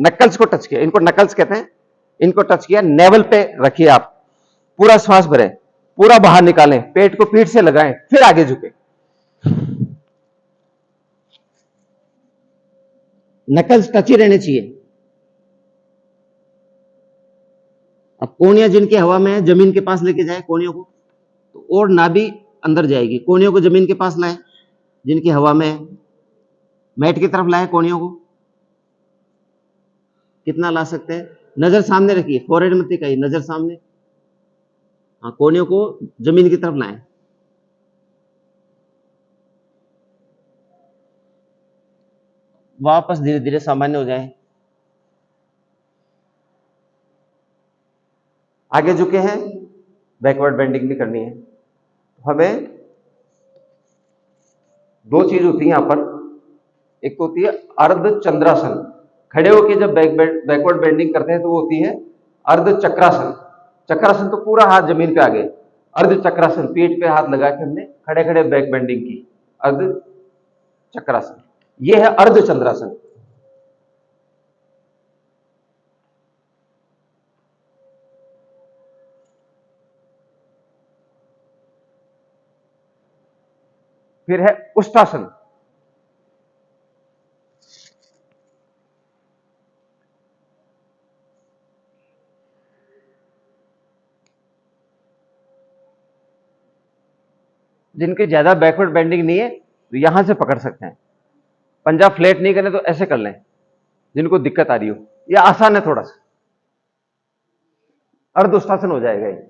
Knuckles को touch किया, इनको नकल्स कहते हैं, इनको टच किया, नेवल पे रखिए आप, पूरा श्वास भरें, पूरा बाहर निकालें, पेट को पीठ से लगाएं, फिर आगे झुके। नकल्स टच ही रहने चाहिए। अब कोहनियां जिनकी हवा में है, जमीन के पास लेके जाए कोहनियों को, तो और नाभि अंदर जाएगी। कोहनियों को जमीन के पास लाए, जिनकी हवा में है, मैट की तरफ लाए कोहनियों को, कितना ला सकते हैं? नजर सामने रखिए, फोरहेड मत दिखाइए, नजर सामने। हाँ, कोहनियों को जमीन की तरफ लाएं। वापस धीरे धीरे सामान्य हो जाए। आगे झुके हैं, बैकवर्ड बेंडिंग भी करनी है। हमें दो चीज होती है यहां पर, एक तो होती है अर्ध चंद्रासन, खड़े होकर जब बैकवर्ड बेंडिंग करते हैं तो वो होती है अर्ध चक्रासन। चक्रासन तो पूरा हाथ जमीन पे आ गए, अर्ध चक्रासन पीठ पे हाथ लगा के हमने खड़े खड़े बैक बेंडिंग की, अर्ध चक्रासन। ये है अर्ध चंद्रासन। फिर है उष्टासन। जिनके ज्यादा बैकवर्ड बेंडिंग नहीं है तो यहां से पकड़ सकते हैं, पंजा फ्लैट नहीं करने तो ऐसे कर लें, जिनको दिक्कत आ रही हो। यह आसान है थोड़ा सा, अर्ध उष्टासन हो जाएगा ये।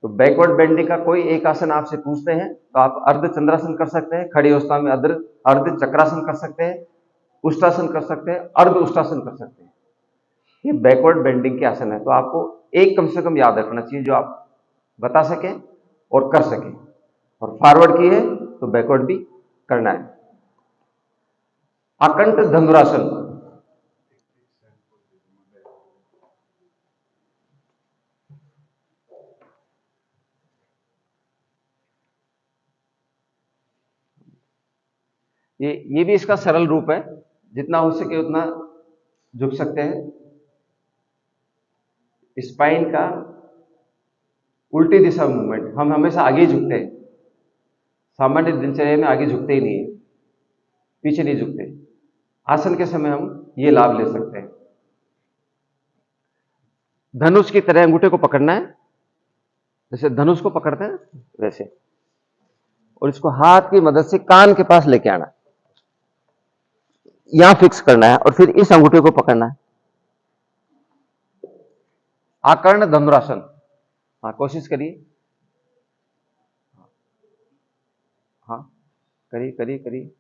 तो बैकवर्ड बेंडिंग का कोई एक आसन आपसे पूछते हैं तो आप अर्ध चंद्रासन कर सकते हैं, खड़ी अवस्था में अर्ध चक्रासन कर सकते हैं, उष्टासन कर सकते हैं, अर्ध उष्टासन कर सकते हैं। ये बैकवर्ड बेंडिंग के आसन है, तो आपको एक कम से कम याद रखना चाहिए जो आप बता सकें और कर सकें। और फॉरवर्ड की है तो बैकवर्ड भी करना है। अकंठ धनुरासन। ये भी इसका सरल रूप है, जितना हो सके उतना झुक सकते हैं। स्पाइन का उल्टी दिशा में मूवमेंट, हम हमेशा आगे ही झुकते हैं, सामान्य दिनचर्या में आगे झुकते ही नहीं है, पीछे नहीं झुकते। आसन के समय हम ये लाभ ले सकते हैं। धनुष की तरह अंगूठे को पकड़ना है, जैसे धनुष को पकड़ते हैं वैसे, और इसको हाथ की मदद से कान के पास लेके आना, यहां फिक्स करना है और फिर इस अंगूठे को पकड़ना है। आकर्ण धनुरासन। हाँ, कोशिश करिए। हाँ, करिए करिए करिए।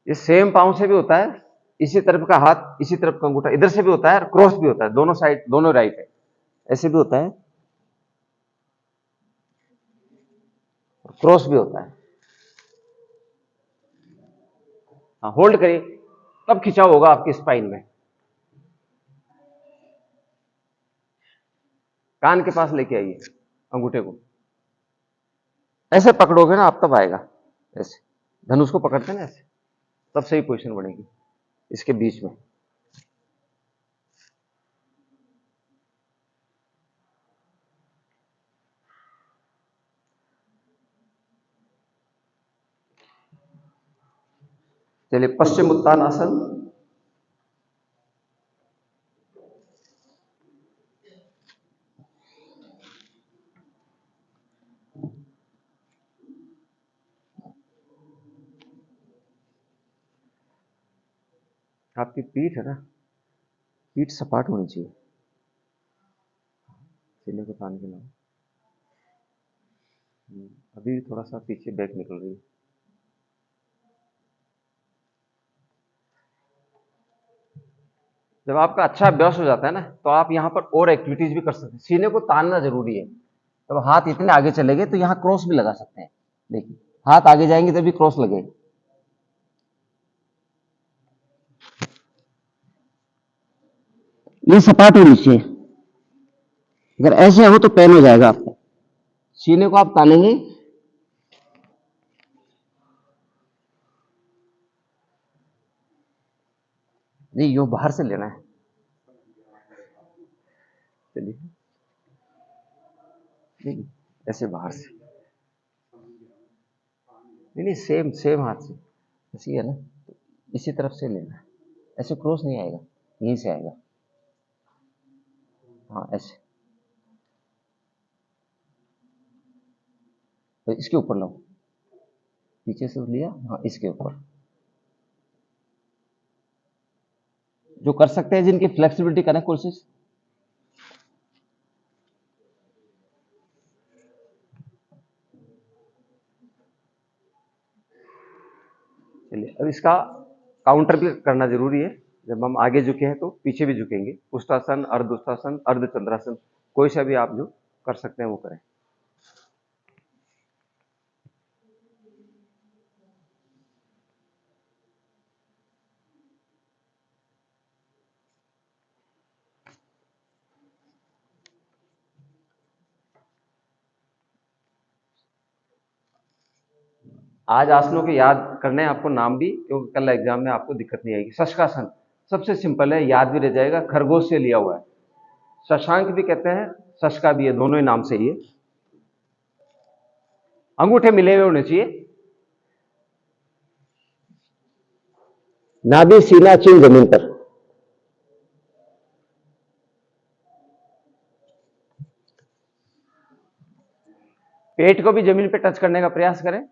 ये सेम पांव से भी होता है, इसी तरफ का हाथ इसी तरफ का अंगूठा इधर से भी होता है, और क्रॉस भी होता है, दोनों साइड, दोनों राइट है, ऐसे भी होता है और क्रॉस भी होता है। हाँ, होल्ड करिए, तब खिंचाव होगा आपकी स्पाइन में। कान के पास लेके आइए अंगूठे को, ऐसे पकड़ोगे ना आप तब आएगा, ऐसे धनुष को पकड़ते हैं ना ऐसे, तब सही पोजीशन बनेगी इसके बीच में। चलिए, पश्चिम उत्तानासन। आपकी पीठ है ना, पीठ सपाट होनी चाहिए, सीने को तान के लाओ। अभी थोड़ा सा पीछे बैक निकल रही है। जब आपका अच्छा अभ्यास हो जाता है ना, तो आप यहां पर और एक्टिविटीज भी कर सकते हैं। सीने को तानना जरूरी है। तब हाथ इतने आगे चले गए तो यहां क्रॉस भी लगा सकते हैं। देखिए, हाथ आगे जाएंगे तभी क्रॉस लगे। ये सपाट होनी चाहिए, अगर ऐसे हो तो पेन हो जाएगा आपको। सीने को आप तानेंगे, नहीं यो बाहर से लेना है, चलिए नहीं ऐसे बाहर से, नहीं नहीं सेम सेम हाथ से, ऐसी है ना, तो इसी तरफ से लेना है, ऐसे क्रॉस नहीं आएगा, यहीं से आएगा, हाँ ऐसे, तो इसके ऊपर लाओ, पीछे से लिया, हाँ इसके ऊपर, जो कर सकते हैं जिनकी फ्लेक्सिबिलिटी करने कोशिश, चलिए अब इसका काउंटर भी करना जरूरी है, जब हम आगे झुके हैं तो पीछे भी झुकेंगे, उष्टासन, अर्ध उष्टासन, अर्ध चंद्रासन, कोई सा भी आप जो कर सकते हैं वो करें। आज आसनों के याद करने हैं आपको नाम भी, क्योंकि कल एग्जाम में आपको दिक्कत नहीं आएगी। शशकासन सबसे सिंपल है, याद भी रह जाएगा, खरगोश से लिया हुआ है, शशांक भी कहते हैं, शशका भी है, दोनों ही नाम से ही है। अंगूठे मिले हुए होने चाहिए, नाभि सीना चिन्ह जमीन पर, पेट को भी जमीन पे टच करने का प्रयास करें,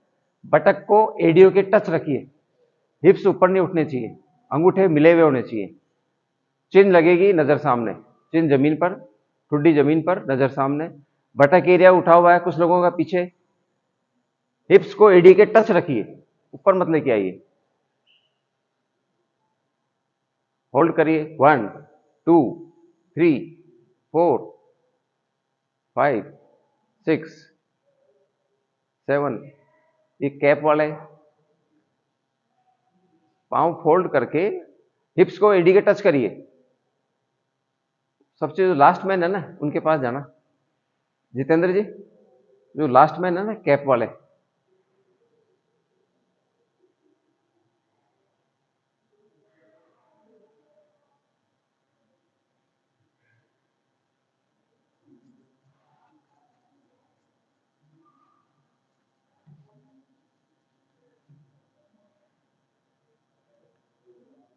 बटक को एडियो के टच रखिए, हिप्स ऊपर नहीं उठने चाहिए, अंगूठे मिले हुए होने चाहिए, चिन्ह लगेगी नजर सामने, चिन्ह जमीन पर, ठुड्डी जमीन पर, नजर सामने, बटक एरिया उठा हुआ है कुछ लोगों का पीछे, हिप्स को एडी के टच रखिए, ऊपर मत लेके आइए, होल्ड करिए, 1 2 3 4 5 6 7, ये कैप वाले, पांव फोल्ड करके हिप्स को एडी के टच करिए, सबसे जो लास्ट मैन है ना उनके पास जाना, जितेंद्र जी, जो लास्ट मैन है ना कैप वाले,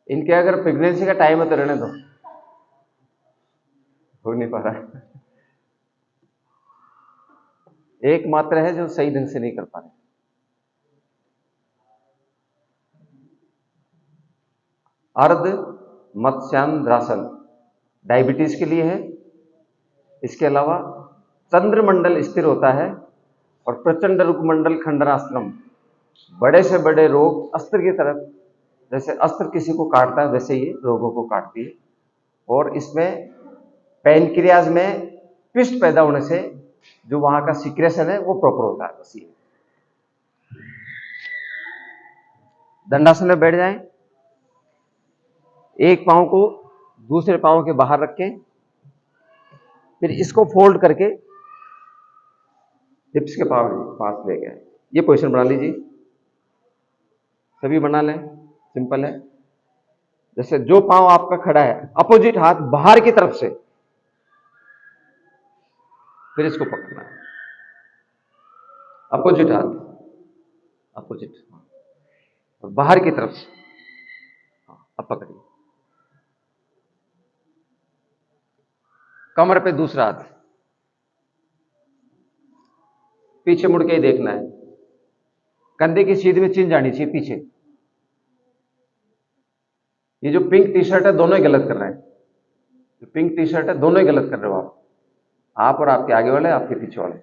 इनके अगर प्रेगनेंसी का टाइम है तो रहने दो, हो नहीं पा रहा है, एक मात्र है जो सही ढंग से नहीं कर पा रहे। अर्ध मत्स्यांद्रासन डायबिटीज के लिए है, इसके अलावा चंद्रमंडल स्थिर होता है, और प्रचंड रुकमंडल खंडनाश्रम, बड़े से बड़े रोग अस्त्र की तरफ, जैसे अस्त्र किसी को काटता है वैसे ये रोगों को काटती है, और इसमें पैनक्रियाज में ट्विस्ट पैदा होने से जो वहां का सिक्रेशन है वो प्रॉपर होता है, बस ये। दंडासन में बैठ जाएं, एक पांव को दूसरे पांव के बाहर रखें, फिर इसको फोल्ड करके हिप्स के पास ले गए, ये पोजीशन बना लीजिए, सभी बना लें, सिंपल है। जैसे जो पांव आपका खड़ा है, अपोजिट हाथ बाहर की तरफ से, फिर इसको पकड़ना है, अपोजिट हाथ, अपोजिट, और बाहर की तरफ से, अब पकड़िए, कमर पे दूसरा हाथ, पीछे मुड़ के ही देखना है, कंधे की सीध में चिन्ह जानी चाहिए पीछे। ये जो पिंक टी शर्ट है दोनों ही गलत कर रहे हैं, जो पिंक टी शर्ट है दोनों ही गलत कर रहे हो आप और आपके आगे वाले, आपके पीछे वाले।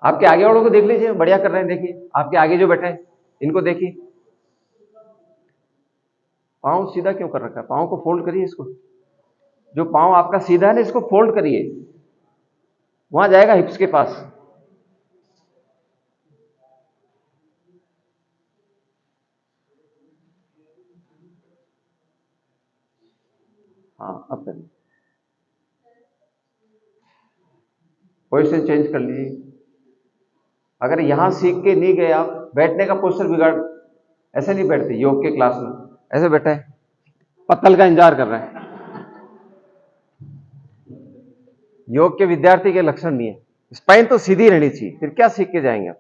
आपके आगे वालों को देख लीजिए, बढ़िया कर रहे हैं, देखिए आपके आगे जो बैठे हैं इनको देखिए, पांव सीधा क्यों कर रखा है, पांव को फोल्ड करिए, इसको जो पांव आपका सीधा है ना इसको फोल्ड करिए, वहां जाएगा हिप्स के पास, हाँ, अब करिए, पोजिशन चेंज कर लीजिए। अगर यहां सीख के नहीं गए आप, बैठने का पोस्टर बिगाड़, ऐसे नहीं बैठते योग के क्लास में, ऐसे बैठे हैं, पत्तल का इंतजार कर रहे हैं। योग के विद्यार्थी के लक्षण नहीं है। स्पाइन तो सीधी रहनी चाहिए, फिर क्या सीख के जाएंगे आप।